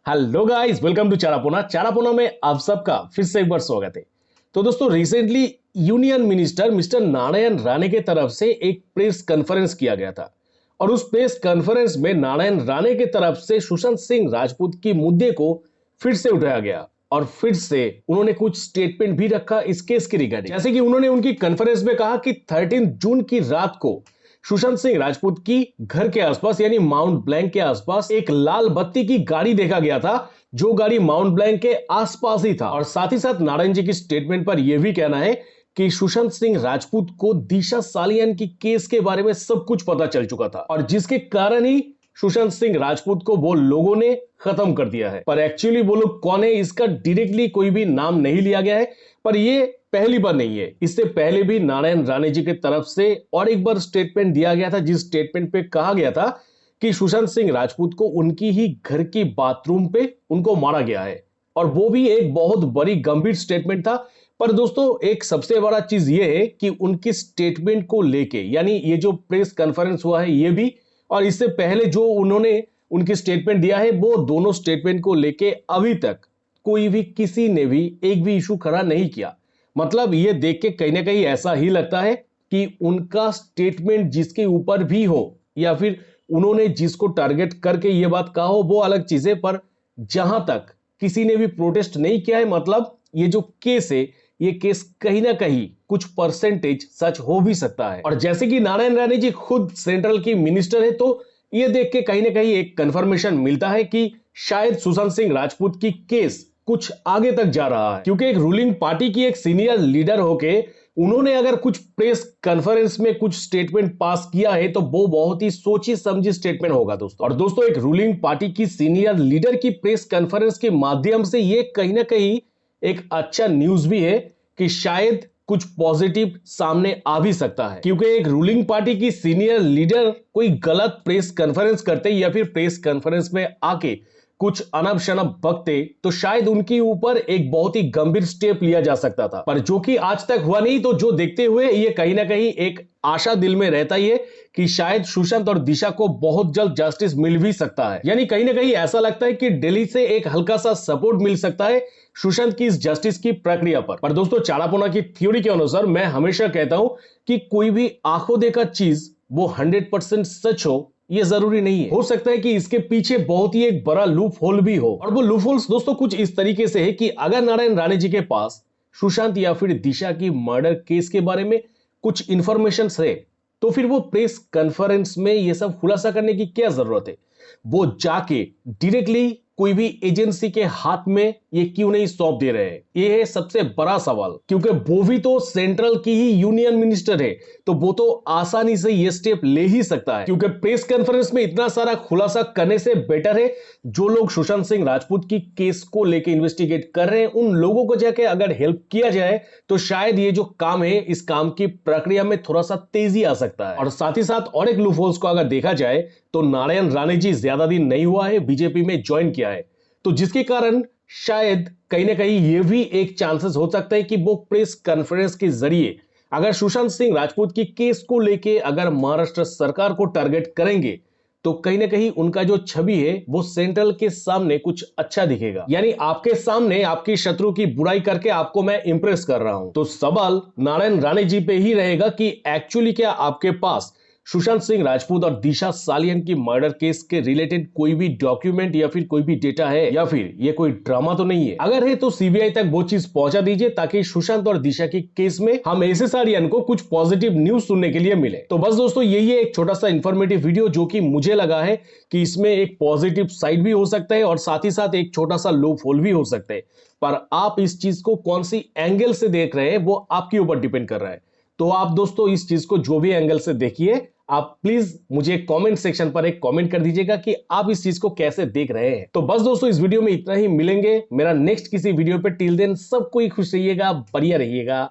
Hello guys, welcome to चारापोना में आप सबका फिर से एक बार स्वागत है। तो दोस्तों, recently union minister mister Narayan Rane के तरफ से एक प्रेस कॉन्फ्रेंस किया गया था और उस प्रेस कॉन्फ्रेंस में नारायण राणे के तरफ से सुशांत सिंह राजपूत की मुद्दे को फिर से उठाया गया और फिर से उन्होंने कुछ स्टेटमेंट भी रखा इस केस की रिगार्डिंग। जैसे कि उन्होंने उनकी कॉन्फ्रेंस में कहा कि 13 जून की रात को सुशांत सिंह राजपूत की घर के आसपास यानी माउंट ब्लैंक के आसपास एक लाल बत्ती की गाड़ी देखा गया था, जो गाड़ी माउंट ब्लैंक के आसपास ही था। और साथ ही साथ नारायण जी की स्टेटमेंट पर यह भी कहना है कि सुशांत सिंह राजपूत को दिशा सालियान की केस के बारे में सब कुछ पता चल चुका था और जिसके कारण ही सुशांत सिंह राजपूत को वो लोगों ने खत्म कर दिया है। पर एक्चुअली वो लोग कौन है, इसका डायरेक्टली कोई भी नाम नहीं लिया गया है। पर ये पहली बार नहीं है, इससे पहले भी नारायण राणे जी की तरफ से और एक बार स्टेटमेंट दिया गया था, जिस स्टेटमेंट पे कहा गया था कि सुशांत सिंह राजपूत को उनकी ही घर की बाथरूम पे उनको मारा गया है और वो भी एक बहुत बड़ी गंभीर स्टेटमेंट था। पर दोस्तों, एक सबसे बड़ा चीज ये है कि उनकी स्टेटमेंट को लेके यानी ये जो प्रेस कॉन्फ्रेंस हुआ है ये भी, और इससे पहले जो उन्होंने उनकी स्टेटमेंट दिया है, वो दोनों स्टेटमेंट को लेके अभी तक कोई भी किसी ने भी एक भी इशू खड़ा नहीं किया। मतलब ये देख के कहीं ना कहीं ऐसा ही लगता है कि उनका स्टेटमेंट जिसके ऊपर भी हो या फिर उन्होंने जिसको टारगेट करके ये बात कहा हो वो अलग चीज है, पर जहां तक किसी ने भी प्रोटेस्ट नहीं किया है, मतलब ये जो केस है ये केस कहीं ना कहीं कुछ परसेंटेज सच हो भी सकता है। और जैसे कि नारायण राणे जी खुद सेंट्रल की मिनिस्टर है, तो ये देख के कहीं ना कहीं एक कंफर्मेशन मिलता है कि शायद सुशांत सिंह राजपूत की केस कुछ आगे तक जा रहा है, क्योंकि एक रूलिंग पार्टी की एक सीनियर लीडर होके उन्होंने अगर कुछ प्रेस कॉन्फ्रेंस में कुछ स्टेटमेंट पास किया है तो वो बहुत ही सोची समझी स्टेटमेंट होगा दोस्तों। और दोस्तों, एक रूलिंग पार्टी की सीनियर लीडर की प्रेस कॉन्फ्रेंस के माध्यम से ये कहीं ना कहीं एक अच्छा न्यूज भी है कि शायद कुछ पॉजिटिव सामने आ भी सकता है, क्योंकि एक रूलिंग पार्टी की सीनियर लीडर कोई गलत प्रेस कॉन्फ्रेंस करते या फिर प्रेस कॉन्फ्रेंस में आके कुछ अनब शनब बकते तो शायद उनके ऊपर एक बहुत ही गंभीर स्टेप लिया जा सकता था, पर जो कि आज तक हुआ नहीं। तो जो देखते हुए ये कहीं ना कहीं एक आशा दिल में रहता ही है कि शायद सुशांत और दिशा को बहुत जल्द जस्टिस मिल भी सकता है। यानी कहीं ना कहीं ऐसा लगता है कि दिल्ली से एक हल्का सा सपोर्ट मिल सकता है सुशांत की इस जस्टिस की प्रक्रिया पर दोस्तों, चारापोना की थ्योरी के अनुसार मैं हमेशा कहता हूं कि कोई भी आंखों देखा चीज वो 100% सच हो ये जरूरी नहीं है। हो सकता है कि इसके पीछे बहुत ही एक बड़ा लूप होल भी हो, और वो लूप होल्स दोस्तों कुछ इस तरीके से है कि अगर नारायण राणे जी के पास सुशांत या फिर दिशा की मर्डर केस के बारे में कुछ इंफॉर्मेशन है, तो फिर वो प्रेस कॉन्फ्रेंस में ये सब खुलासा करने की क्या जरूरत है। वो जाके डायरेक्टली कोई भी एजेंसी के हाथ में ये क्यों नहीं सौंप दे रहे हैं, ये है सबसे बड़ा सवाल। क्योंकि वो भी तो सेंट्रल की ही यूनियन मिनिस्टर है, तो वो तो आसानी से ये स्टेप ले ही सकता है। क्योंकि प्रेस कॉन्फ्रेंस में इतना सारा खुलासा करने से बेटर है जो लोग सुशांत सिंह राजपूत की केस को लेकर इन्वेस्टिगेट कर रहे हैं उन लोगों को जाके अगर हेल्प किया जाए तो शायद ये जो काम है इस काम की प्रक्रिया में थोड़ा सा तेजी आ सकता है। और साथ ही साथ और एक लूप होल्स को अगर देखा जाए तो नारायण राणे जी ज्यादा दिन नहीं हुआ है बीजेपी में ज्वाइन किया है, तो जिसके कारण शायद कहीं ना कहीं यह भी एक चांसेस हो सकता है कि वो प्रेस कॉन्फ्रेंस के जरिए अगर सुशांत सिंह राजपूत की केस को लेके अगर महाराष्ट्र सरकार को टारगेट करेंगे तो कहीं ना कहीं उनका जो छवि है वो सेंट्रल के सामने कुछ अच्छा दिखेगा। यानी आपके सामने आपकी शत्रु की बुराई करके आपको मैं इंप्रेस कर रहा हूं। तो सवाल नारायण राणे जी पे ही रहेगा कि एक्चुअली क्या आपके पास सुशांत सिंह राजपूत और दिशा सालियन की मर्डर केस के रिलेटेड कोई भी डॉक्यूमेंट या फिर कोई भी डेटा है, या फिर ये कोई ड्रामा तो नहीं है। अगर है तो सीबीआई तक वो चीज पहुंचा दीजिए ताकि सुशांत और दिशा की केस में हम ऐसे सालियन को कुछ पॉजिटिव न्यूज सुनने के लिए मिले। तो बस दोस्तों, यही है एक छोटा सा इंफॉर्मेटिव वीडियो जो कि मुझे लगा है कि इसमें एक पॉजिटिव साइड भी हो सकता है और साथ ही साथ एक छोटा सा लूप होल भी हो सकता है। पर आप इस चीज को कौन सी एंगल से देख रहे हैं वो आपके ऊपर डिपेंड कर रहा है। तो आप दोस्तों इस चीज को जो भी एंगल से देखिए, आप प्लीज मुझे कमेंट सेक्शन पर एक कमेंट कर दीजिएगा कि आप इस चीज को कैसे देख रहे हैं। तो बस दोस्तों, इस वीडियो में इतना ही। मिलेंगे मेरा नेक्स्ट किसी वीडियो पे। टिल देन सबको ही खुश रहिएगा, बढ़िया रहिएगा।